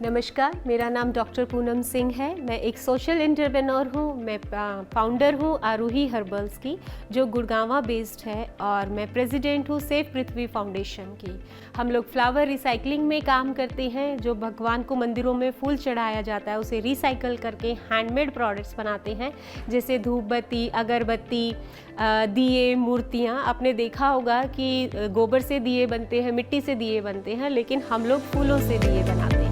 नमस्कार, मेरा नाम डॉक्टर पूनम सिंह है। मैं एक सोशल एंटरप्रेन्योर हूँ। मैं फाउंडर हूँ आरूही हर्बल्स की, जो गुड़गांवा बेस्ड है, और मैं प्रेसिडेंट हूँ सेव पृथ्वी फाउंडेशन की। हम लोग फ्लावर रिसाइकलिंग में काम करते हैं। जो भगवान को मंदिरों में फूल चढ़ाया जाता है उसे रिसाइकल करके हैंडमेड प्रोडक्ट्स बनाते हैं, जैसे धूप बत्ती, अगरबत्ती, दिए, मूर्तियाँ। आपने देखा होगा कि गोबर से दिए बनते हैं, मिट्टी से दिए बनते हैं, लेकिन हम लोग फूलों से दिए बनाते हैं।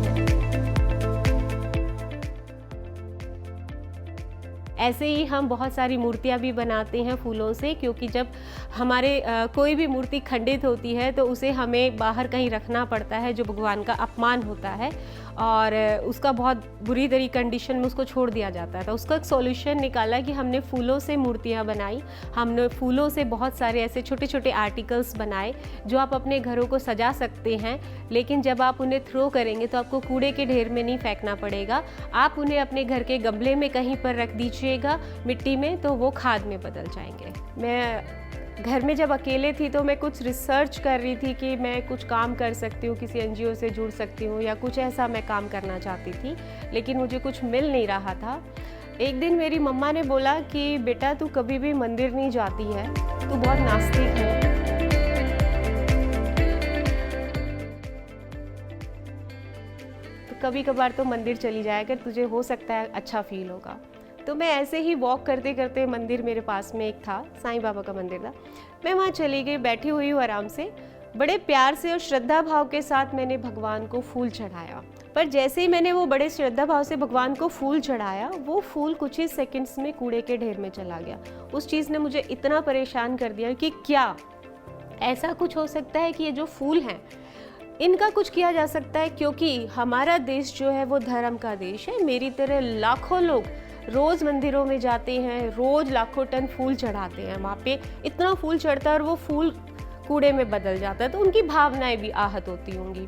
ऐसे ही हम बहुत सारी मूर्तियाँ भी बनाते हैं फूलों से, क्योंकि जब हमारे कोई भी मूर्ति खंडित होती है तो उसे हमें बाहर कहीं रखना पड़ता है, जो भगवान का अपमान होता है, और उसका बहुत बुरी तरी कंडीशन में उसको छोड़ दिया जाता है। तो उसका एक सॉल्यूशन निकाला कि हमने फूलों से मूर्तियाँ बनाई। हमने फूलों से बहुत सारे ऐसे छोटे छोटे आर्टिकल्स बनाए जो आप अपने घरों को सजा सकते हैं, लेकिन जब आप उन्हें थ्रो करेंगे तो आपको कूड़े के ढेर में नहीं फेंकना पड़ेगा। आप उन्हें अपने घर के गमले में कहीं पर रख दीजिएगा मिट्टी में, तो वो खाद में बदल जाएंगे। मैं घर में जब अकेले थी तो मैं कुछ रिसर्च कर रही थी कि मैं कुछ काम कर सकती हूँ, किसी एनजीओ से जुड़ सकती हूँ या कुछ ऐसा मैं काम करना चाहती थी, लेकिन मुझे कुछ मिल नहीं रहा था। एक दिन मेरी मम्मा ने बोला कि बेटा, तू कभी भी मंदिर नहीं जाती है, तू बहुत नास्तिक है। तो कभी कभार तो मंदिर चली जाया कर, तुझे हो सकता है अच्छा फील होगा। तो मैं ऐसे ही वॉक करते करते, मंदिर मेरे पास में एक था, साईं बाबा का मंदिर था, मैं वहाँ चली गई, बैठी हुई हूँ आराम से। बड़े प्यार से और श्रद्धा भाव के साथ मैंने भगवान को फूल चढ़ाया। पर जैसे ही मैंने वो बड़े श्रद्धा भाव से भगवान को फूल चढ़ाया, वो फूल कुछ ही सेकंड्स में कूड़े के ढेर में चला गया। उस चीज़ ने मुझे इतना परेशान कर दिया कि क्या ऐसा कुछ हो सकता है कि ये जो फूल हैं इनका कुछ किया जा सकता है, क्योंकि हमारा देश जो है वो धर्म का देश है। मेरी तरह लाखों लोग रोज मंदिरों में जाते हैं, रोज लाखों टन फूल चढ़ाते हैं। वहाँ पे इतना फूल चढ़ता है और वो फूल कूड़े में बदल जाता है, तो उनकी भावनाएं भी आहत होती होंगी।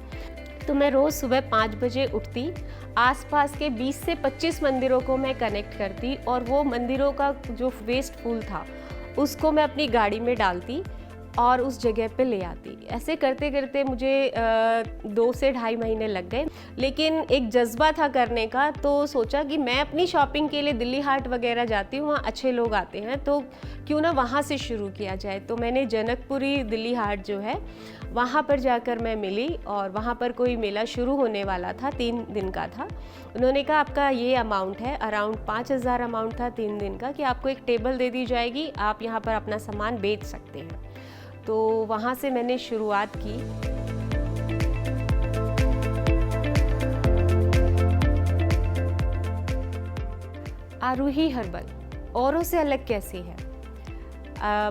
तो मैं रोज सुबह 5 बजे उठती, आसपास के 20 से 25 मंदिरों को मैं कनेक्ट करती, और वो मंदिरों का जो वेस्ट फूल था उसको मैं अपनी गाड़ी में डालती और उस जगह पे ले आती। ऐसे करते करते मुझे 2 से ढाई महीने लग गए, लेकिन एक जज्बा था करने का, तो सोचा कि मैं अपनी शॉपिंग के लिए दिल्ली हाट वगैरह जाती हूँ, वहाँ अच्छे लोग आते हैं, तो क्यों ना वहाँ से शुरू किया जाए। तो मैंने जनकपुरी दिल्ली हाट जो है वहाँ पर जाकर मैं मिली, और वहाँ पर कोई मेला शुरू होने वाला था, 3 दिन का था। उन्होंने कहा आपका ये अमाउंट है, अराउंड 5,000 अमाउंट था 3 दिन का, कि आपको एक टेबल दे दी जाएगी, आप यहाँ पर अपना सामान बेच सकते हैं। तो वहाँ से मैंने शुरुआत की। आरूही हर्बल औरों से अलग कैसे है?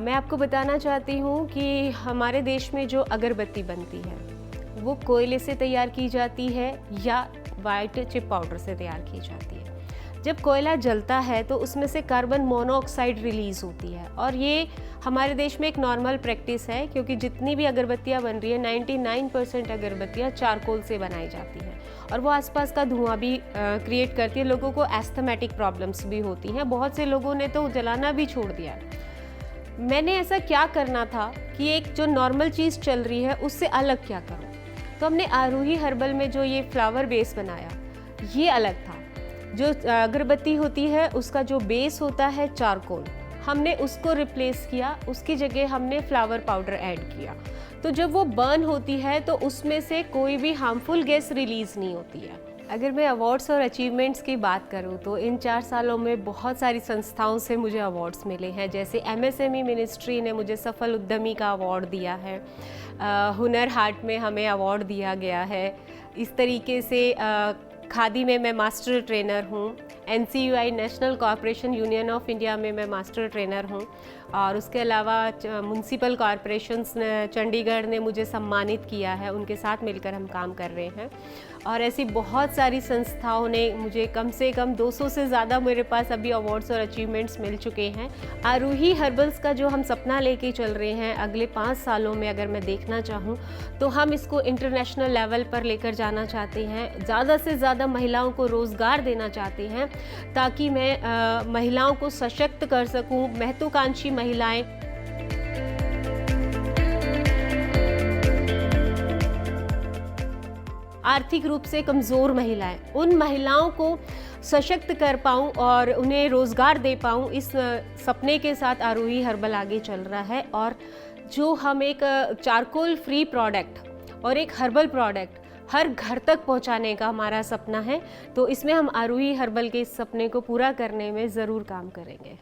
मैं आपको बताना चाहती हूँ कि हमारे देश में जो अगरबत्ती बनती है वो कोयले से तैयार की जाती है या वाइट चिप पाउडर से तैयार की जाती है। जब कोयला जलता है तो उसमें से कार्बन मोनोऑक्साइड रिलीज होती है, और ये हमारे देश में एक नॉर्मल प्रैक्टिस है, क्योंकि जितनी भी अगरबत्तियाँ बन रही है 99% अगरबत्तियाँ चारकोल से बनाई जाती हैं, और वो आसपास का धुआं भी क्रिएट करती है। लोगों को एस्थमेटिक प्रॉब्लम्स भी होती हैं, बहुत से लोगों ने तो जलाना भी छोड़ दिया। मैंने ऐसा क्या करना था कि एक जो नॉर्मल चीज़ चल रही है उससे अलग क्या करूँ। तो हमने आरूही हर्बल में जो ये फ्लावर बेस बनाया, ये अलग था। जो अगरबत्ती होती है उसका जो बेस होता है चारकोल, हमने उसको रिप्लेस किया, उसकी जगह हमने फ्लावर पाउडर ऐड किया। तो जब वो बर्न होती है तो उसमें से कोई भी हार्मफुल गैस रिलीज़ नहीं होती है। अगर मैं अवार्ड्स और अचीवमेंट्स की बात करूं तो इन 4 सालों में बहुत सारी संस्थाओं से मुझे अवार्ड्स मिले हैं। जैसे एमएसएमई मिनिस्ट्री ने मुझे सफल उद्यमी का अवार्ड दिया है, हुनर हाट में हमें अवार्ड दिया गया है। इस तरीके से खादी में मैं मास्टर ट्रेनर हूँ, NCUI national corporation union of India में मैं मास्टर ट्रेनर हूँ, और उसके अलावा म्यूनसिपल कॉर्पोरेशंस ने चंडीगढ़ ने मुझे सम्मानित किया है, उनके साथ मिलकर हम काम कर रहे हैं। और ऐसी बहुत सारी संस्थाओं ने मुझे कम से कम 200 से ज़्यादा मेरे पास अभी अवार्ड्स और अचीवमेंट्स मिल चुके हैं। आरूही हर्बल्स का जो हम सपना लेके चल रहे हैं अगले 5 सालों में, अगर मैं देखना चाहूँ तो हम इसको इंटरनेशनल लेवल पर लेकर जाना चाहते हैं। ज़्यादा से ज़्यादा महिलाओं को रोज़गार देना चाहते हैं ताकि मैं महिलाओं को सशक्त कर सकूँ। महत्वाकांक्षी महिलाएं, आर्थिक रूप से कमज़ोर महिलाएं, उन महिलाओं को सशक्त कर पाऊं और उन्हें रोज़गार दे पाऊं, इस सपने के साथ आरूही हर्बल आगे चल रहा है। और जो हम एक चारकोल फ्री प्रोडक्ट और एक हर्बल प्रोडक्ट हर घर तक पहुंचाने का हमारा सपना है, तो इसमें हम आरूही हर्बल के इस सपने को पूरा करने में ज़रूर काम करेंगे।